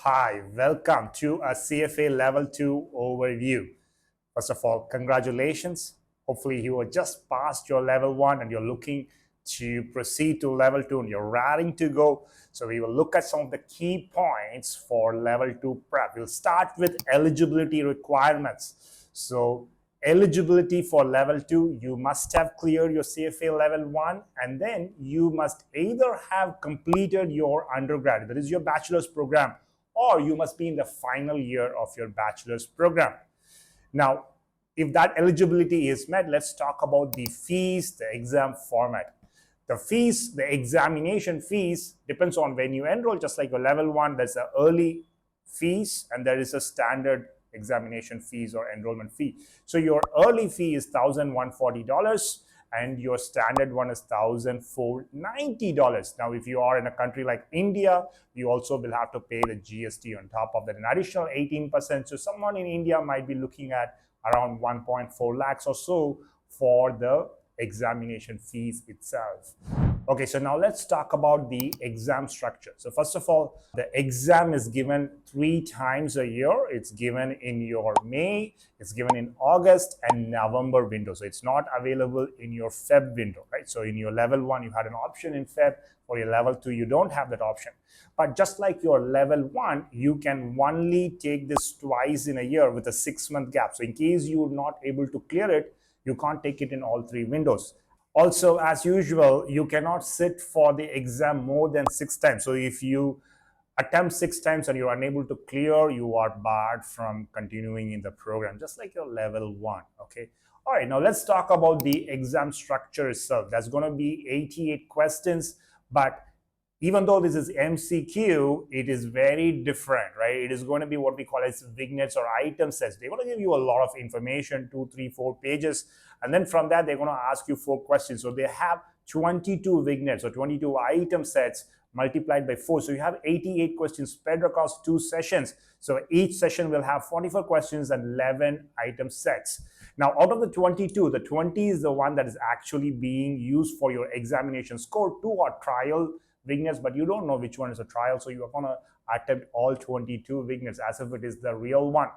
Hi, welcome to a CFA Level 2 overview. First of all, congratulations. Hopefully you are just past your Level 1 and you're looking to proceed to Level 2 and you're raring to go. So we will look at some of the key points for Level 2 prep. We'll start with eligibility requirements. So eligibility for Level 2, you must have cleared your CFA Level 1 and then you must either have completed your undergrad, that is your bachelor's program, or you must be in the final year of your bachelor's program. Now, if that eligibility is met, let's talk about the fees, the exam format. The fees, the examination fees, depends on when you enroll. Just like your Level 1, there's an early fees and there is a standard examination fees or enrollment fee. So your early fee is $1,140 and your standard one is $1,490. Now, if you are in a country like India, you also will have to pay the GST on top of that, an additional 18%. So someone in India might be looking at around 1.4 lakhs or so for the examination fees itself. Okay, so now let's talk about the exam structure. So first of all, the exam is given 3 times a year. It's given in your May, it's given in August and November window. So it's not available in your Feb window, right? So in your Level 1, you had an option in Feb. For your Level 2, you don't have that option. But just like your Level 1, you can only take this twice in a year with a 6-month gap. So in case you're not able to clear it, you can't take it in all 3 windows. Also, as usual, you cannot sit for the exam more than 6 times. So if you attempt 6 times and you're unable to clear, you are barred from continuing in the program, just like your Level 1, okay? All right, now let's talk about the exam structure itself. There's going to be 88 questions, but even though this is MCQ, it is very different, right? It is going to be what we call as vignettes or item sets. They're going to give you a lot of information, 2, 3, 4 pages. And then from that, they're going to ask you 4 questions. So they have 22 vignettes or 22 item sets multiplied by 4. So you have 88 questions spread across 2 sessions. So each session will have 44 questions and 11 item sets. Now, out of the 22, the 20 is the one that is actually being used for your examination score. 2 are trial vignettes, but you don't know which one is a trial, so you are going to attempt all 22 vignettes as if it is the real one.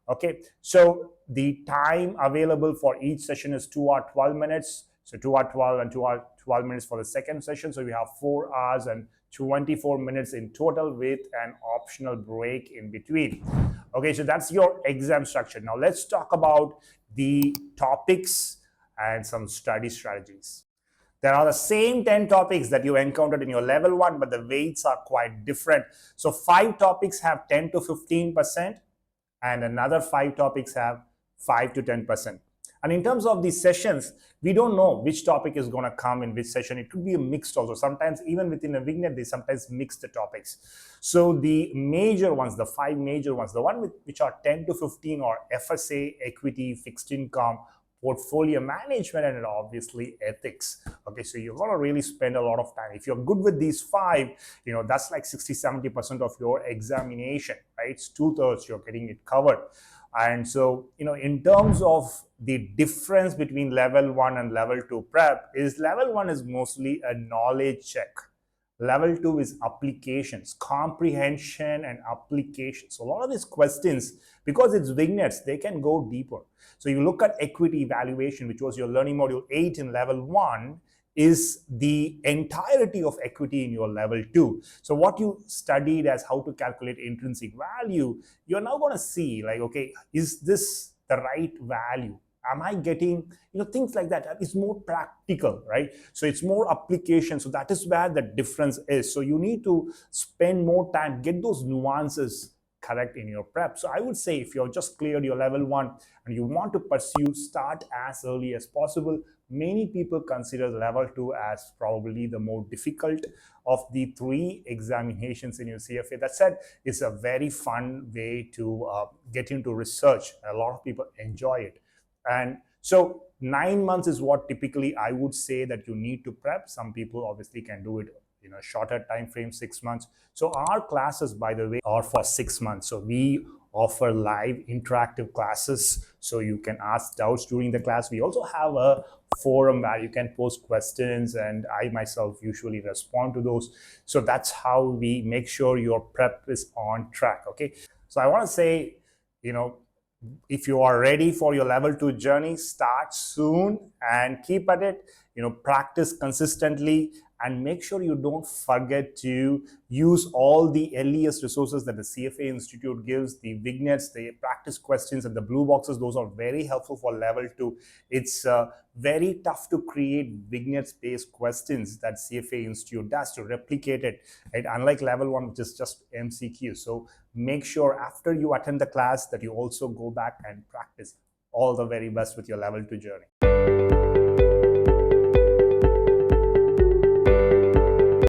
Okay, so the time available for each session is 2 hours 12 minutes. So 2 hours 12 and 2 hours 12 minutes for the second session. So you have 4 hours and 24 minutes in total with an optional break in between. Okay, so that's your exam structure. Now let's talk about the topics and some study strategies. There are the same 10 topics that you encountered in your Level 1, but the weights are quite different. So 5 topics have 10 to 15%, and another 5 topics have 5 to 10%. And in terms of these sessions, we don't know which topic is going to come in which session. It could be a mixed also. Sometimes even within a vignette, they sometimes mix the topics. So the major ones, the 5 major ones, the one which are 10 to 15 are FSA, equity, fixed income, portfolio management, and obviously ethics. Okay, so you're going to really spend a lot of time. If you're good with these 5, that's like 60-70% of your examination, right? It's 2/3 you're getting it covered. And so, in terms of the difference between Level 1 and Level 2 prep is Level 1 is mostly a knowledge check. Level 2 is applications, comprehension and application. So a lot of these questions, because it's vignettes, they can go deeper. So you look at equity evaluation, which was your learning module 8 in Level 1, is the entirety of equity in your Level 2. So what you studied as how to calculate intrinsic value, you're now going to see like, okay, is this the right value? Am I getting, things like that? It's more practical, right? So it's more application. So that is where the difference is. So you need to spend more time, get those nuances correct in your prep. So I would say if you've just cleared your Level 1 and you want to pursue, start as early as possible. Many people consider Level 2 as probably the more difficult of the 3 examinations in your CFA. That said, it's a very fun way to get into research. A lot of people enjoy it. And so 9 months is what typically I would say that you need to prep. Some people obviously can do it in a shorter time frame, 6 months. So our classes, by the way, are for 6 months. So we offer live interactive classes, so you can ask doubts during the class. We also have a forum where you can post questions, and I myself usually respond to those. So that's how we make sure your prep is on track. Okay, so I want to say, if you are ready for your level 2 journey, start soon and keep at it. Practice consistently, and make sure you don't forget to use all the LES resources that the CFA Institute gives, the vignettes, the practice questions, and the blue boxes. Those are very helpful for level 2. It's very tough to create vignettes-based questions that CFA Institute does to replicate it, right? Unlike level 1, which is just MCQ. So make sure after you attend the class that you also go back and practice. All the very best with your level 2 journey.